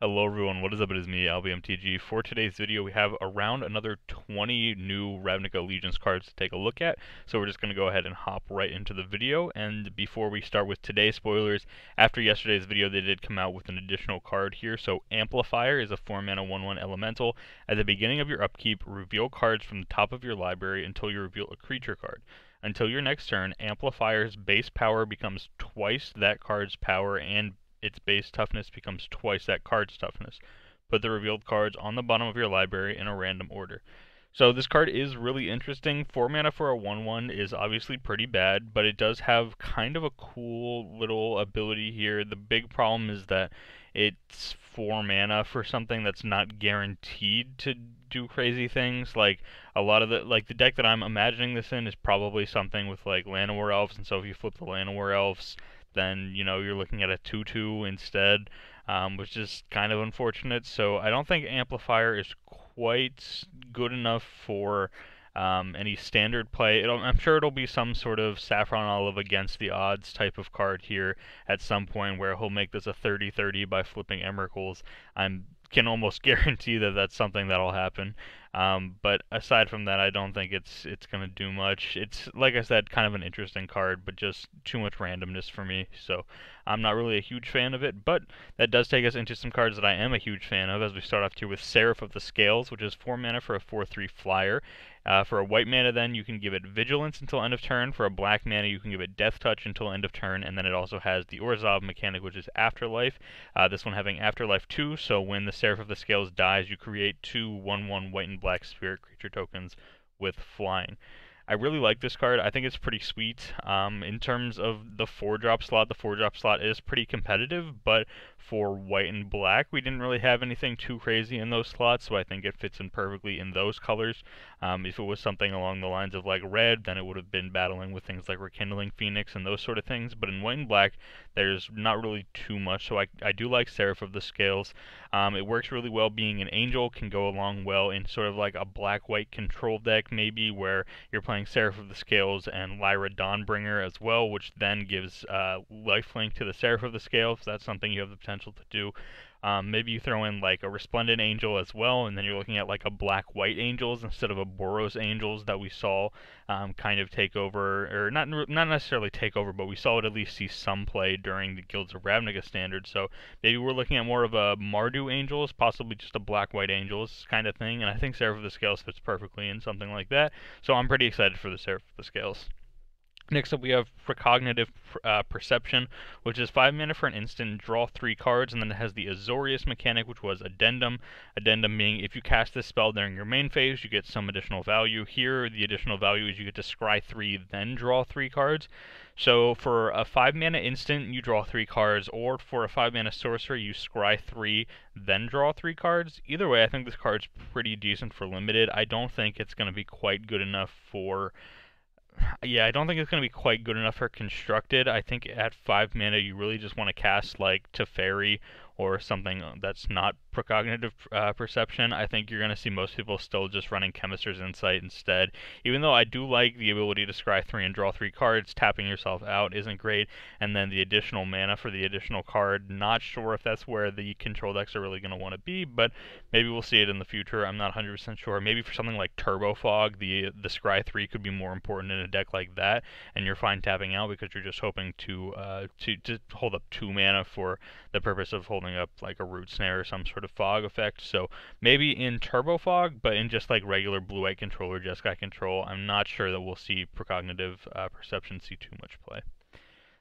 Hello everyone, what is up? It is me, AlbyMTG. For today's video, we have around another 20 new Ravnica Allegiance cards to take a look at. So we're just going to go ahead and hop right into the video. And before we start with today's spoilers, after yesterday's video, they did come out with an additional card here. So Amplifier is a 4-mana 1/1 elemental. At the beginning of your upkeep, reveal cards from the top of your library until you reveal a creature card. Until your next turn, Amplifier's base power becomes twice that card's power, and its base toughness becomes twice that card's toughness. Put the revealed cards on the bottom of your library in a random order. So this card is really interesting. 4 mana for a 1/1 is obviously pretty bad, but it does have kind of a cool little ability here. The big problem is that it's 4 mana for something that's not guaranteed to do crazy things. Like a lot of the deck that I'm imagining this in is probably something with like Llanowar Elves, and so if you flip the Llanowar Elves, then you're looking at a 2/2 instead, which is kind of unfortunate. So I don't think Amplifier is quite good enough for any standard play. I'm sure it'll be some sort of Saffron Olive against the odds type of card here at some point where he'll make this a 30/30 by flipping Emeralds. I can almost guarantee that that's something that'll happen. But aside from that, I don't think it's going to do much. It's, like I said, kind of an interesting card, but just too much randomness for me. So I'm not really a huge fan of it, but that does take us into some cards that I am a huge fan of, as we start off here with Seraph of the Scales, which is 4 mana for a 4/3 flyer. For a white mana, then, you can give it Vigilance until end of turn. For a black mana, you can give it Death Touch until end of turn, and then it also has the Orzhov mechanic, which is Afterlife. This one having Afterlife 2, so when the Seraph of the Scales dies, you create 2 1/1 white and black spirit creature tokens with flying. I really like this card. I think it's pretty sweet. In terms of the 4-drop slot, the 4-drop slot is pretty competitive, but for white and black, we didn't really have anything too crazy in those slots, so I think it fits in perfectly in those colors. If it was something along the lines of like red, then it would have been battling with things like Rekindling Phoenix and those sort of things, but in white and black, there's not really too much, so I do like Seraph of the Scales. It works really well being an angel, can go along well in sort of like a black-white control deck maybe, where you're playing Seraph of the Scales and Lyra Dawnbringer as well, which then gives lifelink to the Seraph of the Scales. That's something you have the potential to do. Maybe you throw in like a Resplendent Angel as well, and then you're looking at like a black-white Angels instead of a Boros Angels that we saw kind of take over, or not necessarily take over, but we saw it at least see some play during the Guilds of Ravnica standard. So maybe we're looking at more of a Mardu Angels, possibly just a black-white Angels kind of thing, and I think Seraph of the Scales fits perfectly in something like that. So I'm pretty excited for the Seraph of the Scales. Next up, we have Precognitive Perception, which is 5 mana for an instant, draw 3 cards, and then it has the Azorius mechanic, which was Addendum. Addendum being, if you cast this spell during your main phase, you get some additional value. Here, the additional value is you get to scry 3, then draw 3 cards. So for a 5 mana instant, you draw 3 cards, or for a 5 mana sorcerer, you scry 3, then draw 3 cards. Either way, I think this card's pretty decent for limited. I don't think it's going to be quite good enough for... Yeah, I don't think it's going to be quite good enough for Constructed. I think at 5 mana, you really just want to cast like Teferi or something that's not Precognitive Perception. I think you're going to see most people still just running Chemist's Insight instead. Even though I do like the ability to scry 3 and draw 3 cards, tapping yourself out isn't great. And then the additional mana for the additional card, not sure if that's where the control decks are really going to want to be, but maybe we'll see it in the future. I'm not 100% sure. Maybe for something like Turbo Fog, the scry 3 could be more important in a deck like that, and you're fine tapping out because you're just hoping to hold up 2 mana for the purpose of holding up like a Root Snare or some sort of fog effect. So maybe in Turbo Fog, but in just like regular blue-white control or Jeskai control, I'm not sure that we'll see Precognitive Perception see too much play.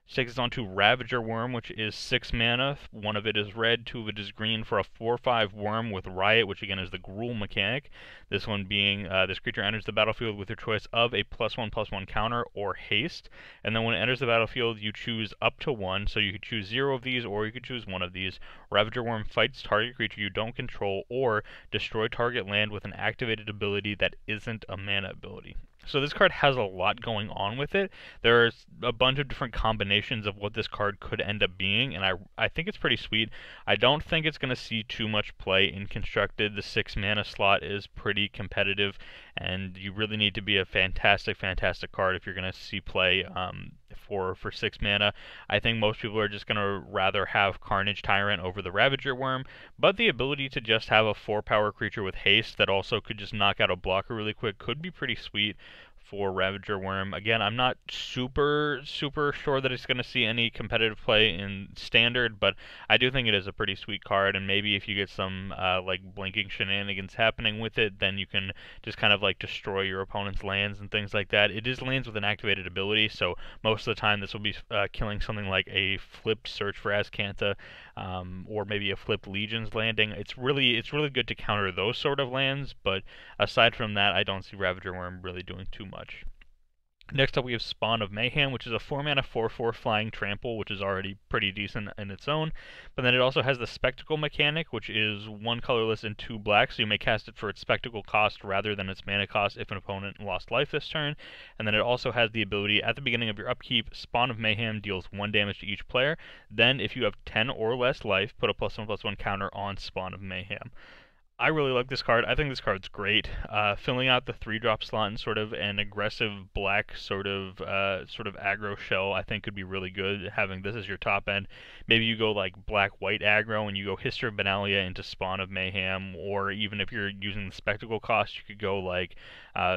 This takes us on to Ravager Worm, which is 6 mana. 1 of it is red, 2 of it is green for a 4/5 worm with Riot, which again is the Gruul mechanic. This one being, this creature enters the battlefield with your choice of a +1/+1 counter or haste. And then when it enters the battlefield, you choose up to 1, so you could choose 0 of these or you could choose 1 of these. Ravager Worm fights target creature you don't control or destroy target land with an activated ability that isn't a mana ability. So this card has a lot going on with it. There's a bunch of different combinations of what this card could end up being, and I think it's pretty sweet. I don't think it's going to see too much play in Constructed. The 6 mana slot is pretty competitive, and you really need to be a fantastic card if you're going to see play for 6 mana. I think most people are just going to rather have Carnage Tyrant over the Ravager Worm, but the ability to just have a 4-power creature with haste that also could just knock out a blocker really quick could be pretty sweet for Ravager Worm. Again, I'm not super sure that it's going to see any competitive play in Standard, but I do think it is a pretty sweet card, and maybe if you get some like blinking shenanigans happening with it, then you can just kind of like destroy your opponent's lands and things like that. It is lands with an activated ability, so most of the time this will be killing something like a flipped Search for Azcanta, or maybe a flipped Legion's Landing. It's really good to counter those sort of lands, but aside from that, I don't see Ravager Worm really doing too much. Next up we have Spawn of Mayhem, which is a 4-mana 4/4 flying trample, which is already pretty decent in its own. But then it also has the Spectacle mechanic, which is 1 colorless and 2 black, so you may cast it for its Spectacle cost rather than its mana cost if an opponent lost life this turn. And then it also has the ability, at the beginning of your upkeep, Spawn of Mayhem deals 1 damage to each player. Then, if you have 10 or less life, put a +1/+1 counter on Spawn of Mayhem. I really like this card. I think this card's great. Filling out the 3-drop slot in sort of an aggressive black sort of aggro shell, I think could be really good. Having this as your top end, maybe you go like black-white aggro and you go History of Benalia into Spawn of Mayhem, or even if you're using the Spectacle cost, you could go like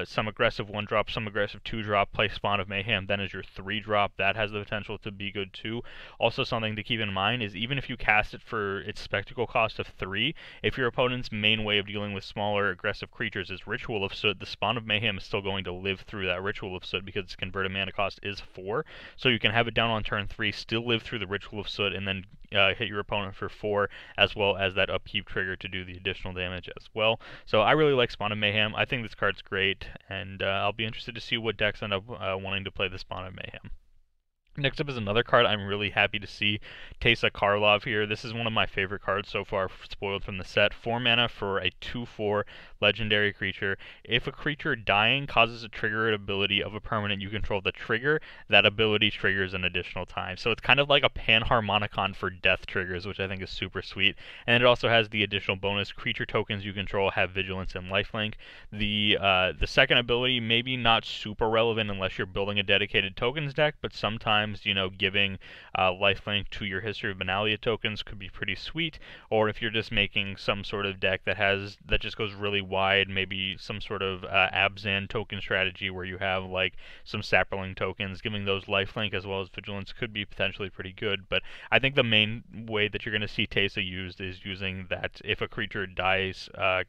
some aggressive 1-drop, some aggressive 2-drop, play Spawn of Mayhem. Then as your 3-drop, that has the potential to be good too. Also, something to keep in mind is even if you cast it for its Spectacle cost of 3, if your opponent's main way of dealing with smaller aggressive creatures is Ritual of Soot, the Spawn of Mayhem is still going to live through that Ritual of Soot because its converted mana cost is 4. So you can have it down on turn 3, still live through the Ritual of Soot, and then hit your opponent for 4, as well as that upkeep trigger to do the additional damage as well. So I really like Spawn of Mayhem. I think this card's great, and I'll be interested to see what decks end up wanting to play the Spawn of Mayhem. Next up is another card I'm really happy to see, Teysa Karlov here. This is one of my favorite cards so far, spoiled from the set. 4 mana for a 2/4 legendary creature. If a creature dying causes a triggered ability of a permanent you control the trigger, that ability triggers an additional time. So it's kind of like a Panharmonicon for death triggers, which I think is super sweet. And it also has the additional bonus, creature tokens you control have vigilance and lifelink. The second ability, maybe not super relevant unless you're building a dedicated tokens deck, but sometimes, you know, giving lifelink to your History of Benalia tokens could be pretty sweet. Or if you're just making some sort of deck that just goes really wide, maybe some sort of Abzan token strategy where you have like some Saproling tokens, giving those lifelink as well as vigilance could be potentially pretty good. But I think the main way that you're going to see Teysa used is using that if a creature dies, or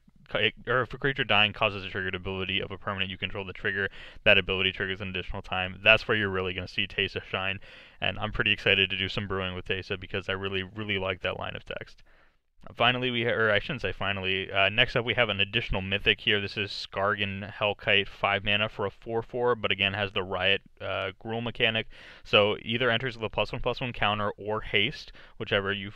if a creature dying causes a triggered ability of a permanent you control the trigger, that ability triggers an additional time. That's where you're really going to see Teysa shine, and I'm pretty excited to do some brewing with Teysa because I really like that line of text. Finally, next up we have an additional mythic here. This is Skargan Hellkite, 5 mana for a 4/4, but again has the Riot Gruul mechanic. So either enters with a +1/+1 counter or haste, whichever you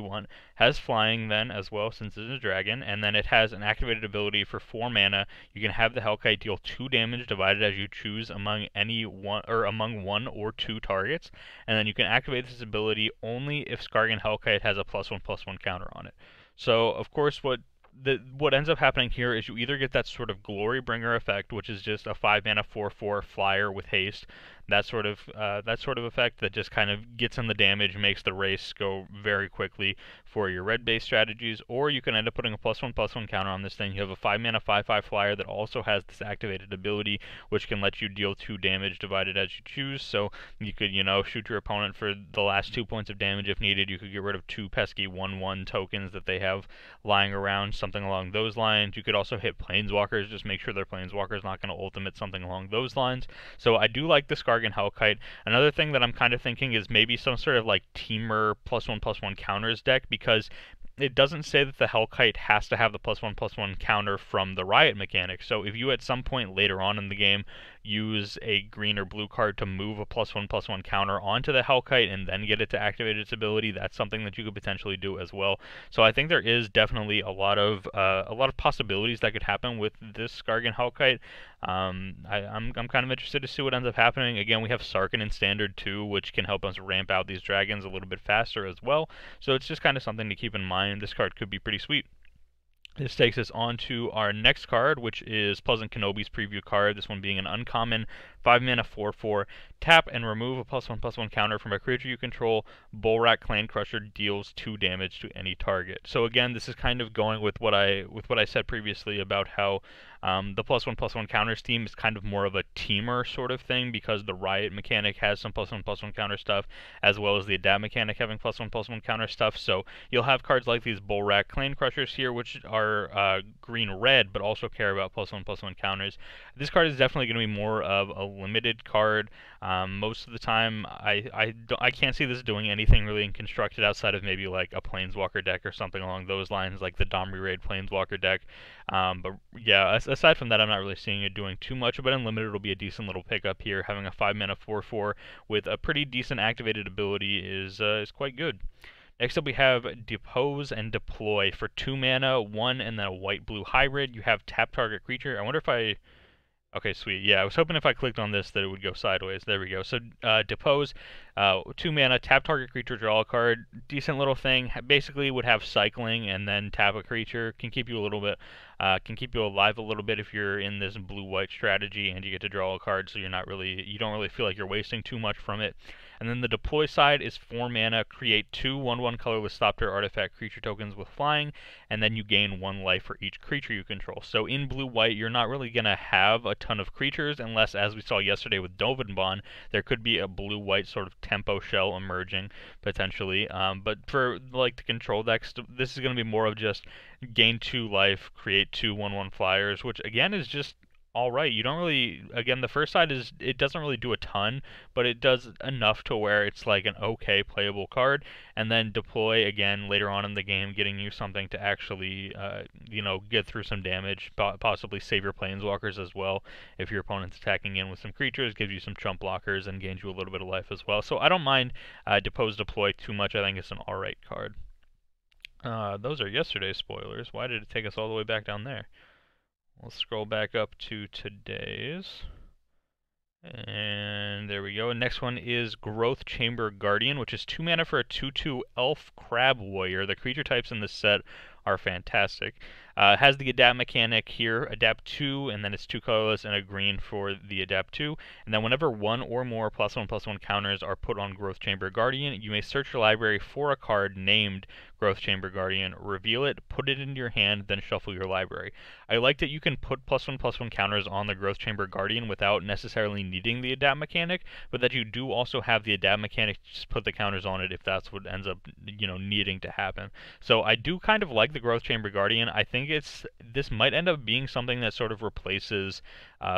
want. Has flying then as well since it's a dragon, and then it has an activated ability for 4 mana. You can have the Hellkite deal 2 damage divided as you choose among among 1 or 2 targets, and then you can activate this ability only if Skargan Hellkite has a +1/+1 counter on it. So of course what ends up happening here is you either get that sort of Glorybringer effect, which is just a 5 mana 4/4 flyer with haste, that sort of effect that just kind of gets in the damage, makes the race go very quickly for your red-based strategies, or you can end up putting a +1/+1 counter on this thing. You have a 5 mana 5/5 flyer that also has this activated ability, which can let you deal 2 damage divided as you choose. So you could, you know, shoot your opponent for the last 2 points of damage if needed. You could get rid of 2 pesky 1/1 tokens that they have lying around, something along those lines. You could also hit Planeswalkers, just make sure their Planeswalker's not going to ultimate, something along those lines. So I do like the Skargan Hellkite. Another thing that I'm kind of thinking is maybe some sort of like Teamer +1/+1 counters deck, because it doesn't say that the Hellkite has to have the +1/+1 counter from the Riot mechanic. So if you at some point later on in the game use a green or blue card to move a +1/+1 counter onto the Hellkite and then get it to activate its ability, that's something that you could potentially do as well. So I think there is definitely a lot of possibilities that could happen with this Skargan Hellkite. I'm kind of interested to see what ends up happening. Again, we have Sarkhan in Standard too, which can help us ramp out these dragons a little bit faster as well. So it's just kind of something to keep in mind. This card could be pretty sweet. This takes us on to our next card, which is Pleasant Kenobi's preview card. This one being an uncommon 5 mana 4/4. Tap and remove a +1/+1 counter from a creature you control. Bullrat Clan Crusher deals 2 damage to any target. So again, this is kind of going with what I said previously about how the +1/+1 counter scheme is kind of more of a teamer sort of thing, because the Riot mechanic has some +1/+1 counter stuff, as well as the Adapt mechanic having +1/+1 counter stuff. So you'll have cards like these Bullrat Clan Crushers here, which are green-red, but also care about +1/+1 counters. This card is definitely going to be more of a limited card. Most of the time, I can't see this doing anything really in constructed outside of maybe like a Planeswalker deck or something along those lines, like the Domri Raid Planeswalker deck. But yeah, aside from that, I'm not really seeing it doing too much, but Unlimited will be a decent little pickup here. Having a 5 mana 4/4 with a pretty decent activated ability is quite good. Next up, we have Depose and Deploy for 2 mana, 1 and then a white-blue hybrid. You have tap target creature. I wonder if I... Okay, sweet. Yeah, I was hoping if I clicked on this that it would go sideways. There we go. So, Depose, 2 mana, tap target creature, draw a card. Decent little thing. Basically would have cycling and then tap a creature. Can keep you a little bit, can keep you alive a little bit if you're in this blue-white strategy and you get to draw a card, so you don't really feel like you're wasting too much from it. And then the deploy side is 4 mana, create 2 1/1 colorless stop-tier artifact creature tokens with flying, and then you gain 1 life for each creature you control. So in blue-white, you're not really going to have a ton of creatures, unless, as we saw yesterday with Dovinbon, there could be a blue-white sort of tempo shell emerging, potentially. But for like the control decks, this is going to be more of just gain 2 life, create 2 1/1 flyers, which again is just alright. You don't really, again, the first side is, it doesn't really do a ton, but it does enough to where it's like an okay playable card. And then deploy again later on in the game, getting you something to actually, get through some damage, possibly save your planeswalkers as well. If your opponent's attacking in with some creatures, gives you some chump blockers and gains you a little bit of life as well. So I don't mind Depose Deploy too much. I think it's an alright card. Those are yesterday's spoilers. Why did it take us all the way back down there? Let's scroll back up to today's. And there we go. Next one is Growth Chamber Guardian, which is 2 mana for a 2/2 Elf Crab Warrior. The creature types in this set are fantastic. It has the Adapt mechanic here, Adapt 2, and then it's 2 colorless and a green for the Adapt 2. And then whenever 1 or more +1/+1 counters are put on Growth Chamber Guardian, you may search your library for a card named Growth Chamber Guardian, reveal it, put it into your hand, then shuffle your library. I like that you can put +1/+1 counters on the Growth Chamber Guardian without necessarily needing the Adapt mechanic, but that you do also have the Adapt mechanic to just put the counters on it if that's what ends up, needing to happen. So I do kind of like the Growth Chamber Guardian. I think this might end up being something that sort of replaces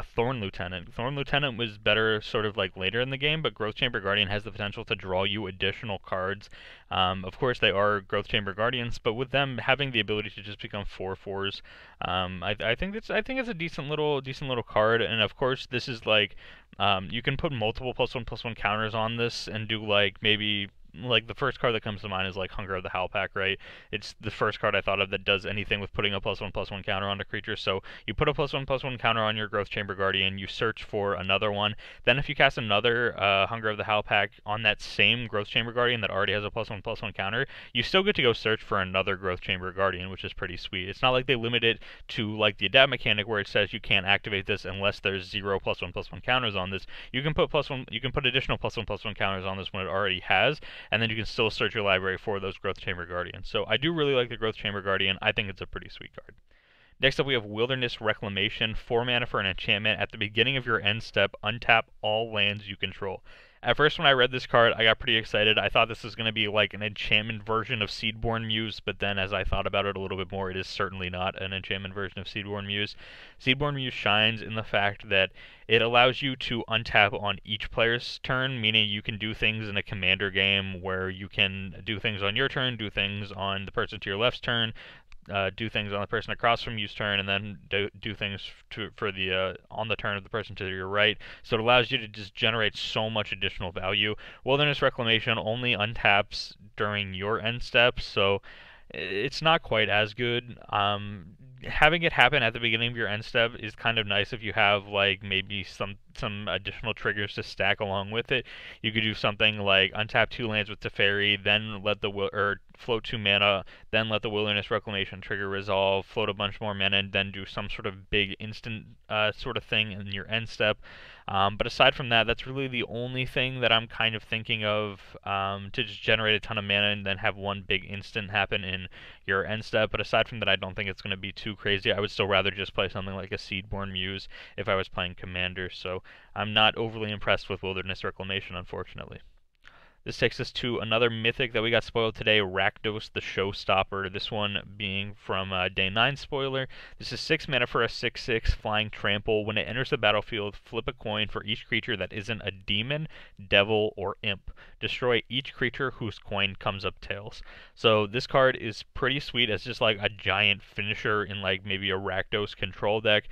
Thorn Lieutenant. Thorn Lieutenant was better sort of like later in the game, but Growth Chamber Guardian has the potential to draw you additional cards. Of course, they are Growth Chamber Guardians, but with them having the ability to just become 4/4s, I think it's a decent little card. And of course, this is like you can put multiple +1/+1 counters on this and do like maybe. Like the first card that comes to mind is like Hunger of the Howlpack, right? It's the first card I thought of that does anything with putting a +1/+1 counter on a creature. So you put a +1/+1 counter on your Growth Chamber Guardian, you search for another one. Then if you cast another Hunger of the Howlpack on that same Growth Chamber Guardian that already has a +1/+1 counter, you still get to go search for another Growth Chamber Guardian, which is pretty sweet. It's not like they limit it to like the Adapt mechanic where it says you can't activate this unless there's 0 +1/+1 counters on this. You can put additional +1/+1 counters on this when it already has, and then you can still search your library for those Growth Chamber Guardians. So I do really like the Growth Chamber Guardian. I think it's a pretty sweet card. Next up, we have Wilderness Reclamation, 4 mana for an enchantment. At the beginning of your end step, untap all lands you control. At first, when I read this card, I got pretty excited. I thought this was going to be like an enchantment version of Seedborn Muse, but then as I thought about it a little bit more, it is certainly not an enchantment version of Seedborn Muse. Seedborn Muse shines in the fact that it allows you to untap on each player's turn, meaning you can do things in a commander game where you can do things on your turn, do things on the person to your left's turn, do things on the person across from you's turn, and then do things on the turn of the person to your right. So it allows you to just generate so much additional value. Wilderness Reclamation only untaps during your end step, so it's not quite as good. Having it happen at the beginning of your end step is kind of nice if you have like maybe some additional triggers to stack along with it. You could do something like untap 2 lands with Teferi, then float 2 mana, then let the Wilderness Reclamation trigger resolve, float a bunch more mana, and then do some sort of big instant sort of thing in your end step. But aside from that, that's really the only thing that I'm kind of thinking of to just generate a ton of mana and then have one big instant happen in your end step. But aside from that, I don't think it's going to be too crazy. I would still rather just play something like a Seedborn Muse if I was playing Commander. So I'm not overly impressed with Wilderness Reclamation, unfortunately. This takes us to another mythic that we got spoiled today, Rakdos the Showstopper. This one being from Day 9 spoiler. This is 6 mana for a 6/6 flying trample. When it enters the battlefield, flip a coin for each creature that isn't a demon, devil, or imp. Destroy each creature whose coin comes up tails. So this card is pretty sweet as just like a giant finisher in like maybe a Rakdos control deck.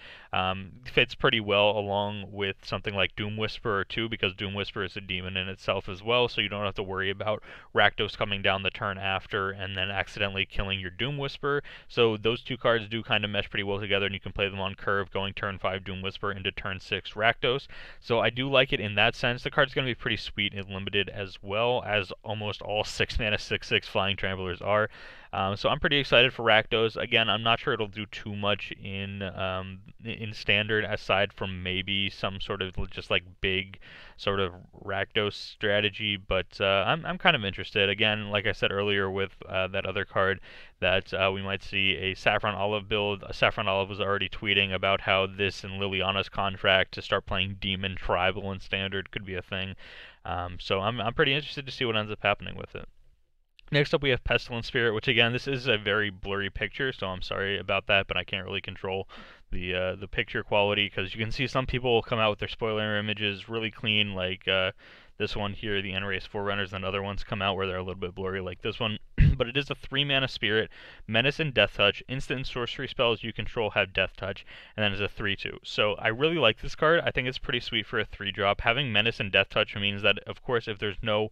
Fits pretty well along with something like Doom Whisperer too, because Doom Whisperer is a demon in itself as well, so you don't have to worry about Rakdos coming down the turn after and then accidentally killing your Doom Whisperer. So those two cards do kind of mesh pretty well together, and you can play them on curve, going turn 5 Doom Whisperer into turn 6 Rakdos. So I do like it in that sense. The card's going to be pretty sweet and limited as well, as almost all 6 mana 6/6 flying tramplers are. So I'm pretty excited for Rakdos. Again, I'm not sure it'll do too much in standard, aside from maybe some sort of just like big sort of Rakdos strategy. But I'm kind of interested. Again, like I said earlier with that other card, that we might see a Saffron Olive build. Saffron Olive was already tweeting about how this and Liliana's contract to start playing Demon Tribal in standard could be a thing. So I'm pretty interested to see what ends up happening with it. Next up, we have Pestilent Spirit, which again, this is a very blurry picture, so I'm sorry about that, but I can't really control the picture quality, because you can see some people come out with their spoiler images really clean, like this one here, the Enrace Forerunners, and other ones come out where they're a little bit blurry, like this one. But it is a 3 mana spirit, Menace and Death Touch. Instant and sorcery spells you control have Death Touch, and then it's a 3/2. So I really like this card. I think it's pretty sweet for a 3-drop. Having Menace and Death Touch means that, of course, if there's no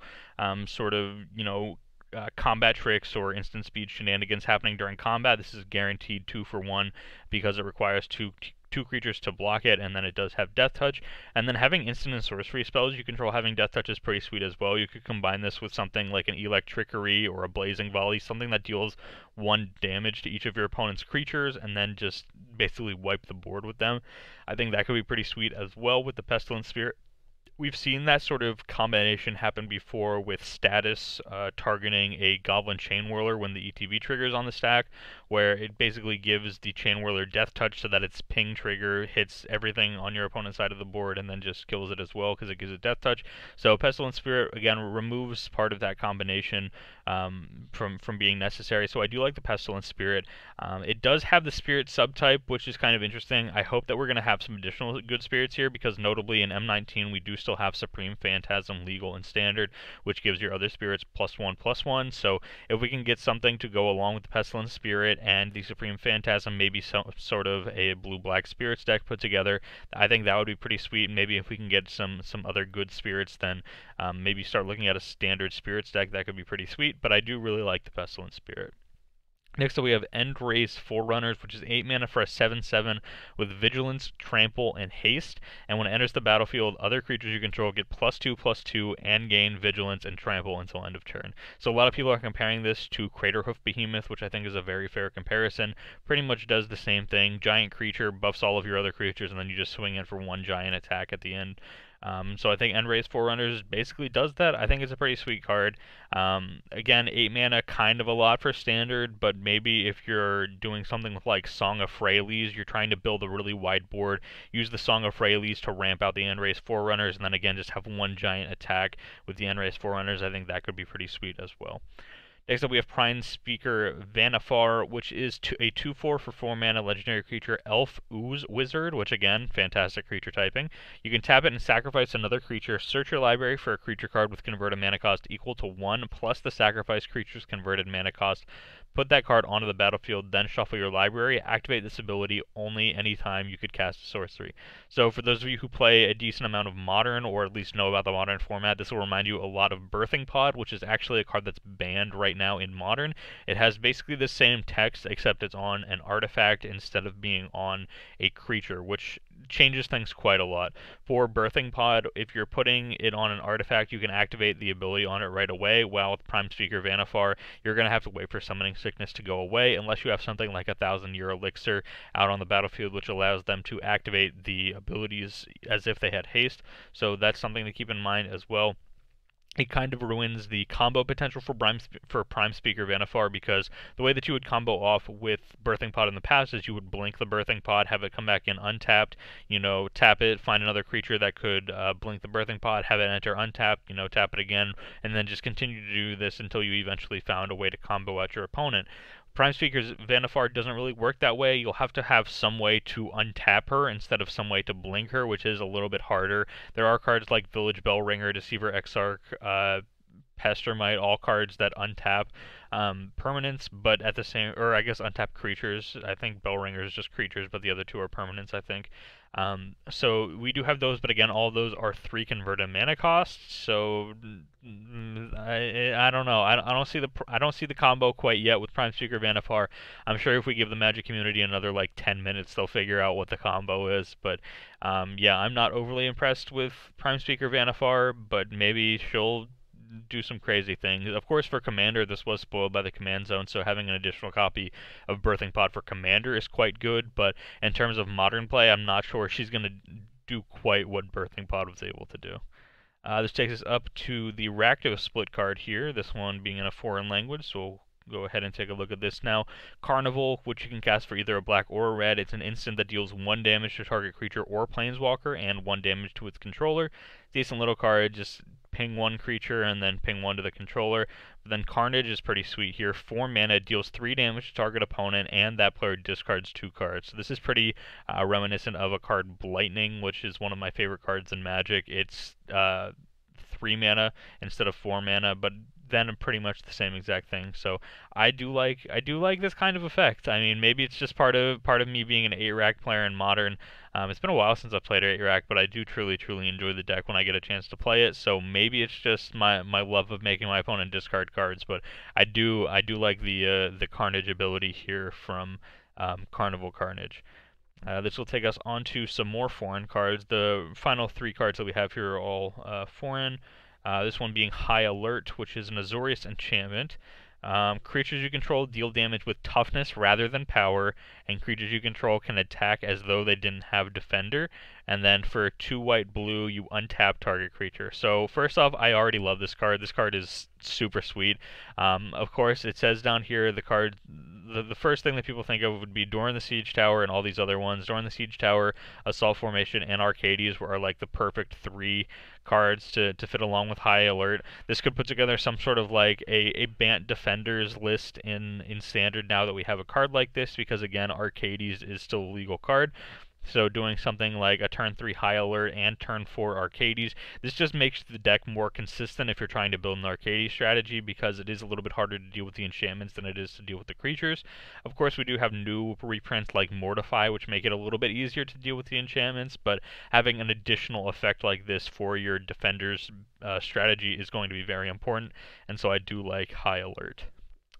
sort of, combat tricks or instant speed shenanigans happening during combat, this is guaranteed 2 for 1 because it requires two creatures to block it, and then it does have Death Touch. And then having instant and sorcery spells you control having Death Touch is pretty sweet as well. You could combine this with something like an Electrickery or a Blazing Volley, something that deals 1 damage to each of your opponent's creatures, and then just basically wipe the board with them. I think that could be pretty sweet as well with the Pestilent Spirit. We've seen that sort of combination happen before with Status targeting a Goblin Chainwhirler when the ETB triggers on the stack, where it basically gives the Chainwhirler Death Touch so that its ping trigger hits everything on your opponent's side of the board and then just kills it as well because it gives it Death Touch. So Pestilent Spirit, again, removes part of that combination from being necessary. So I do like the Pestilent Spirit. It does have the Spirit subtype, which is kind of interesting. I hope that we're going to have some additional good spirits here, because notably in M19 we do still have Supreme Phantasm legal and standard, which gives your other spirits +1/+1. So if we can get something to go along with the Pestilent Spirit and the Supreme Phantasm, maybe some sort of a blue-black spirits deck put together, I think that would be pretty sweet. Maybe if we can get some other good spirits, then maybe start looking at a standard spirits deck, that could be pretty sweet. But I do really like the Pestilent Spirit. Next up, we have Enrace Forerunners, which is 8 mana for a 7/7 with Vigilance, Trample, and Haste. And when it enters the battlefield, other creatures you control get +2/+2 and gain Vigilance and Trample until end of turn. So a lot of people are comparing this to Craterhoof Behemoth, which I think is a very fair comparison. Pretty much does the same thing. Giant creature buffs all of your other creatures, and then you just swing in for 1 giant attack at the end. So I think Enrace Forerunners basically does that. I think it's a pretty sweet card. Again, 8 mana, kind of a lot for standard, but maybe if you're doing something with like Song of Freyalise, you're trying to build a really wide board, use the Song of Freyalise to ramp out the Enrace Forerunners, and then again just have 1 giant attack with the Enrace Forerunners. I think that could be pretty sweet as well. Next up, we have Prime Speaker Vanifar, which is a 2/4 for 4 mana legendary creature, Elf Ooze Wizard, which again, fantastic creature typing. You can tap it and sacrifice another creature. Search your library for a creature card with converted mana cost equal to 1 plus the sacrifice creature's converted mana cost. Put that card onto the battlefield, then shuffle your library. Activate this ability only anytime you could cast a sorcery. So for those of you who play a decent amount of Modern, or at least know about the Modern format, this will remind you a lot of Birthing Pod, which is actually a card that's banned right right now in Modern. It has basically the same text, except it's on an artifact instead of being on a creature, which changes things quite a lot. For Birthing Pod, if you're putting it on an artifact, you can activate the ability on it right away, while with Prime Speaker Vannifar, you're going to have to wait for Summoning Sickness to go away, unless you have something like a 1,000-year elixir out on the battlefield, which allows them to activate the abilities as if they had haste. So that's something to keep in mind as well. It kind of ruins the combo potential for Prime Speaker Vannifar, because the way that you would combo off with Birthing Pod in the past is you would blink the Birthing Pod, have it come back in untapped, tap it, find another creature that could blink the Birthing Pod, have it enter untapped, tap it again, and then just continue to do this until you eventually found a way to combo out your opponent. Prime Speaker's Vannifar doesn't really work that way. You'll have to have some way to untap her instead of some way to blink her, which is a little bit harder. There are cards like Village Bellringer, Deceiver Exarch, Pestermite, all cards that untap permanents, but at the same, or I guess untap creatures. I think Bellringer is just creatures, but the other two are permanents, I think. So we do have those, but again, all those are 3 converted mana costs. So I don't know. I don't see the combo quite yet with Prime Speaker Vannifar. I'm sure if we give the Magic community another like 10 minutes, they'll figure out what the combo is. But yeah, I'm not overly impressed with Prime Speaker Vannifar, but maybe she'll do some crazy things. Of course, for Commander, this was spoiled by the command zone, so having an additional copy of Birthing Pod for Commander is quite good, but in terms of Modern play, I'm not sure she's going to do quite what Birthing Pod was able to do. This takes us up to the Rakdos split card here, this one being in a foreign language, so we'll go ahead and take a look at this now. Carnival, which you can cast for either a black or a red. It's an instant that deals 1 damage to target creature or planeswalker and 1 damage to its controller. Decent little card, just ping 1 creature and then ping 1 to the controller. But then Carnage is pretty sweet here. 4 mana, deals 3 damage to target opponent, and that player discards 2 cards. So this is pretty reminiscent of a card Blightning, which is one of my favorite cards in Magic. It's 3 mana instead of 4 mana, but then pretty much the same exact thing. So I do like this kind of effect. I mean, maybe it's just part of me being an 8-rack player in Modern. It's been a while since I've played 8-rack, but I do truly enjoy the deck when I get a chance to play it. So maybe it's just my love of making my opponent discard cards, but I do like the Carnage ability here from Carnival Carnage. This will take us on to some more foreign cards. The final 3 cards that we have here are all foreign. This one being High Alert, which is an Azorius enchantment. Creatures you control deal damage with toughness rather than power, and creatures you control can attack as though they didn't have Defender. And then for 2 white blue, you untap target creature. So first off, I already love this card. This card is super sweet. Of course, it says down here the card. The first thing that people think of would be During the Siege Tower and all these other ones. During the Siege Tower, Assault Formation, and Arcades are like the perfect 3 cards to fit along with High Alert. This could put together some sort of like a Bant Defenders list in Standard now that we have a card like this, because again, Arcades is still a legal card. So doing something like a turn 3 High Alert and turn 4 Arcades, this just makes the deck more consistent if you're trying to build an Arcades strategy, because it is a little bit harder to deal with the enchantments than it is to deal with the creatures. Of course, we do have new reprints like Mortify, which make it a little bit easier to deal with the enchantments, but having an additional effect like this for your Defenders strategy is going to be very important, and so I do like High Alert.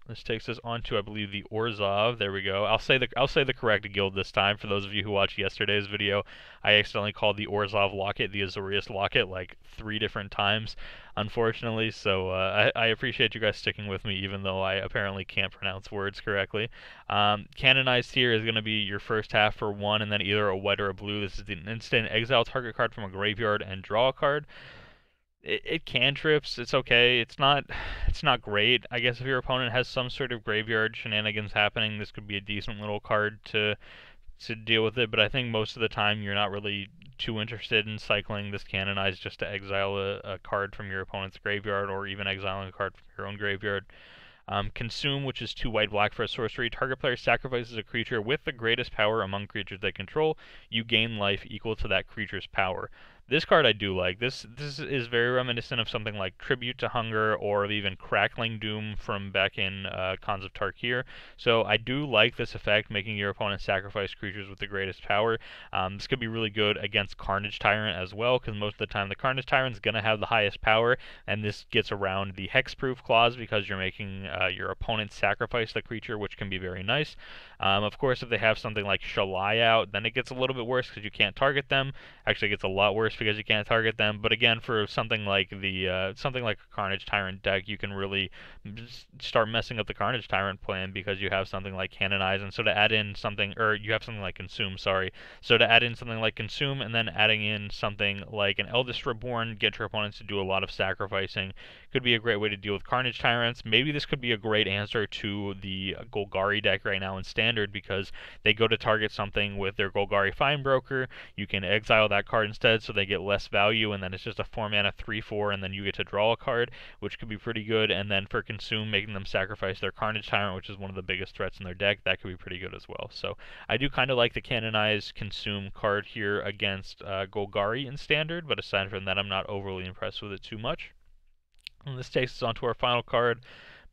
This takes us on to, I believe, the Orzhov. There we go. I'll say the correct guild this time. For those of you who watched yesterday's video, I accidentally called the Orzhov Locket the Azorius Locket like 3 different times, unfortunately. So I appreciate you guys sticking with me, even though I apparently can't pronounce words correctly. Canonized here is going to be your first half for 1, and then either a white or a blue. This is an instant exile target card from a graveyard and draw a card. It cantrips. It's okay. It's not great. I guess if your opponent has some sort of graveyard shenanigans happening, this could be a decent little card to deal with it. But I think most of the time you're not really too interested in cycling this Canonized just to exile a card from your opponent's graveyard, or even exiling a card from your own graveyard. Consume, which is 2 white-black for a sorcery. Target player sacrifices a creature with the greatest power among creatures they control. You gain life equal to that creature's power. This card I do like. This is very reminiscent of something like Tribute to Hunger or even Crackling Doom from back in Khans of Tarkir. So I do like this effect, making your opponent sacrifice creatures with the greatest power. This could be really good against Carnage Tyrant as well, because most of the time the Carnage Tyrant's going to have the highest power, and this gets around the hexproof clause because you're making your opponent sacrifice the creature, which can be very nice. Of course, if they have something like Shalai out, then it gets a little bit worse because you can't target them. Actually, it gets a lot worse because you can't target them. But again, for something like something like a Carnage Tyrant deck, you can really start messing up the Carnage Tyrant plan because you have something like Canonize, and so to add in something, or you have something like Consume, sorry. So to add in something like Consume and then adding in something like an Eldest Reborn, get your opponents to do a lot of sacrificing, could be a great way to deal with Carnage Tyrants. Maybe this could be a great answer to the Golgari deck right now in Standard, because they go to target something with their Golgari Finebroker. You can exile that card instead, so they get less value, and then it's just a 4-mana 3/4, and then you get to draw a card, which could be pretty good. And then for Consume, making them sacrifice their Carnage Tyrant, which is one of the biggest threats in their deck, that could be pretty good as well. So I do kind of like the Canonize Consume card here against Golgari in Standard, but aside from that, I'm not overly impressed with it too much. And this takes us on to our final card,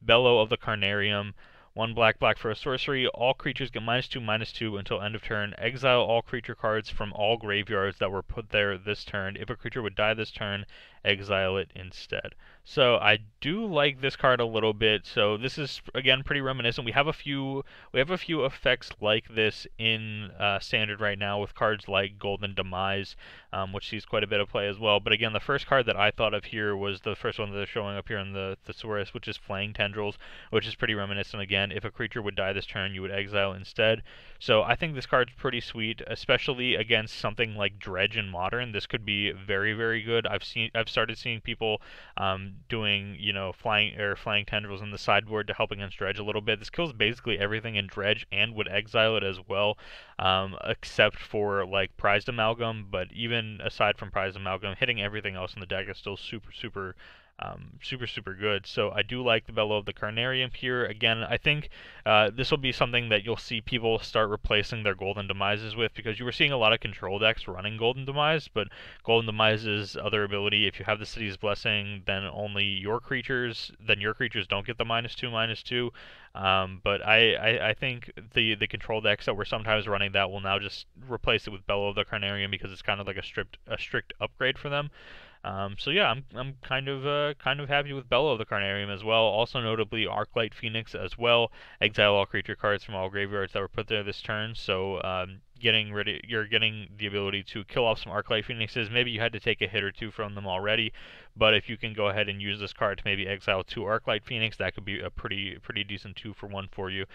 Bellow of the Carnarium. 1 black for a sorcery. All creatures get -2/-2 until end of turn. Exile all creature cards from all graveyards that were put there this turn. If a creature would die this turn, exile it instead. So I do like this card a little bit. So this is again pretty reminiscent. We have a few effects like this in Standard right now with cards like Golden Demise, which sees quite a bit of play as well. But again, the first card that I thought of here was the first one that is showing up here in the Thesaurus, which is Flaying Tendrils, which is pretty reminiscent again. If a creature would die this turn, you would exile instead. So I think this card's pretty sweet, especially against something like Dredge in Modern. This could be very good. I've started seeing people doing, flying tendrils in the sideboard to help against Dredge a little bit. This kills basically everything in Dredge and would exile it as well, except for like Prized Amalgam. But even aside from Prized Amalgam, hitting everything else in the deck is still super good. So I do like the Bellow of the Carnarium here. Again, I think this will be something that you'll see people start replacing their Golden Demises with, because you were seeing a lot of control decks running Golden Demise, but Golden Demise's other ability, if you have the City's Blessing, then your creatures don't get the -2/-2. But I think the control decks that were sometimes running that will now just replace it with Bellow of the Carnarium, because it's kind of like a strict upgrade for them. So yeah, I'm kind of happy with Bellow of the Carnarium as well. Also notably Arclight Phoenix as well. Exile all creature cards from all graveyards that were put there this turn. So you're getting the ability to kill off some Arclight Phoenixes. Maybe you had to take a hit or two from them already, but if you can go ahead and use this card to maybe exile 2 Arclight Phoenix, that could be a pretty decent 2-for-1 for you,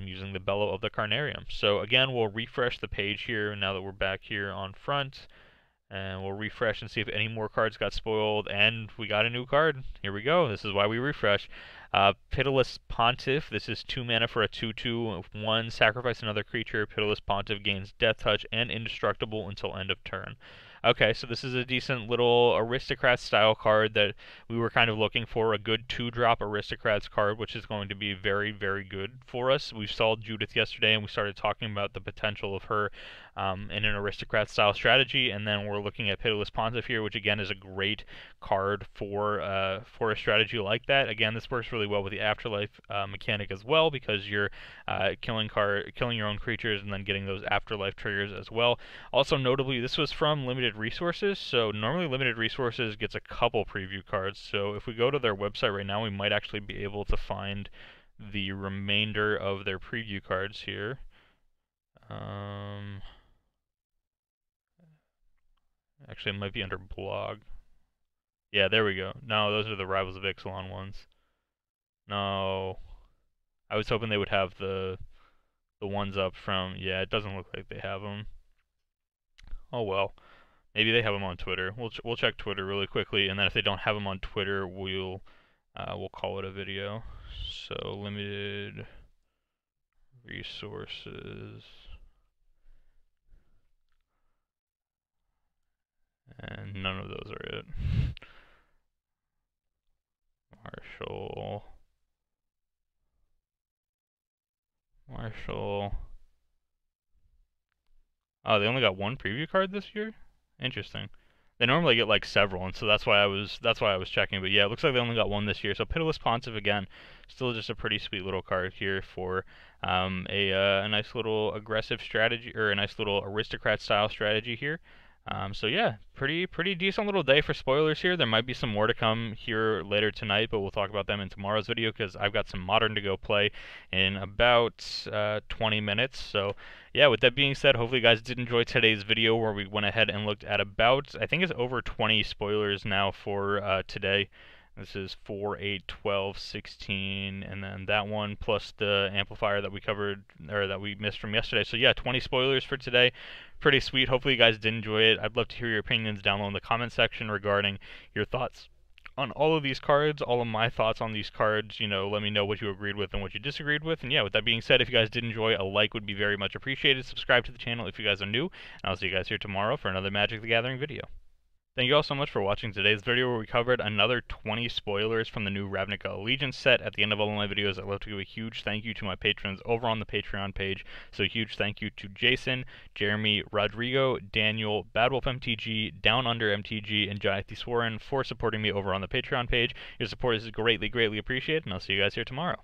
using the Bellow of the Carnarium. So again, we'll refresh the page here now that we're back here on front. And we'll refresh and see if any more cards got spoiled, and we got a new card. Here we go. This is why we refresh. Pitiless Pontiff. This is 2 mana for a 2/2. 1, sacrifice another creature. Pitiless Pontiff gains Death Touch and Indestructible until end of turn. Okay, so this is a decent little Aristocrats style card that we were kind of looking for, a good 2-drop Aristocrats card, which is going to be very good for us. We saw Judith yesterday, and we started talking about the potential of her in an Aristocrat style strategy, and then we're looking at Pitiless Pontiff here, which again is a great card for a strategy like that. Again, this works really well with the Afterlife mechanic as well, because you're killing your own creatures and then getting those Afterlife triggers as well. Also notably, this was from Limited Resources, so normally Limited Resources gets a couple preview cards. So if we go to their website right now, we might actually be able to find the remainder of their preview cards here. Actually, it might be under blog. Yeah, there we go. No, those are the Rivals of Ixalan ones. No. I was hoping they would have the ones up from... Yeah, it doesn't look like they have them. Oh well. Maybe they have them on Twitter. We'll check Twitter really quickly, and then if they don't have them on Twitter, we'll call it a video. So, Limited Resources... And none of those are it. Marshall. Oh, they only got one preview card this year? Interesting. They normally get like several, and so that's why I was checking. But yeah, it looks like they only got one this year. So Pitiless Pontiff again, still just a pretty sweet little card here for a nice little aggressive strategy, or a nice little aristocrat style strategy here. So yeah, pretty decent little day for spoilers here. There might be some more to come here later tonight, but we'll talk about them in tomorrow's video because I've got some Modern to go play in about 20 minutes. So yeah, with that being said, hopefully you guys did enjoy today's video where we went ahead and looked at about, I think it's over 20 spoilers now for today. This is 4, 8, 12, 16, and then that one plus the amplifier that we covered, or that we missed from yesterday. So yeah, 20 spoilers for today. Pretty sweet. Hopefully you guys did enjoy it. I'd love to hear your opinions down below in the comment section regarding your thoughts on all of these cards, all of my thoughts on these cards. You know, let me know what you agreed with and what you disagreed with. And yeah, with that being said, if you guys did enjoy, a like would be very much appreciated. Subscribe to the channel if you guys are new, and I'll see you guys here tomorrow for another Magic the Gathering video. Thank you all so much for watching today's video where we covered another 20 spoilers from the new Ravnica Allegiance set. At the end of all of my videos, I'd love to give a huge thank you to my patrons over on the Patreon page. So a huge thank you to Jason, Jeremy, Rodrigo, Daniel, BadWolfMTG, Down Under MTG, and Jayati Swaran for supporting me over on the Patreon page. Your support is greatly, greatly appreciated, and I'll see you guys here tomorrow.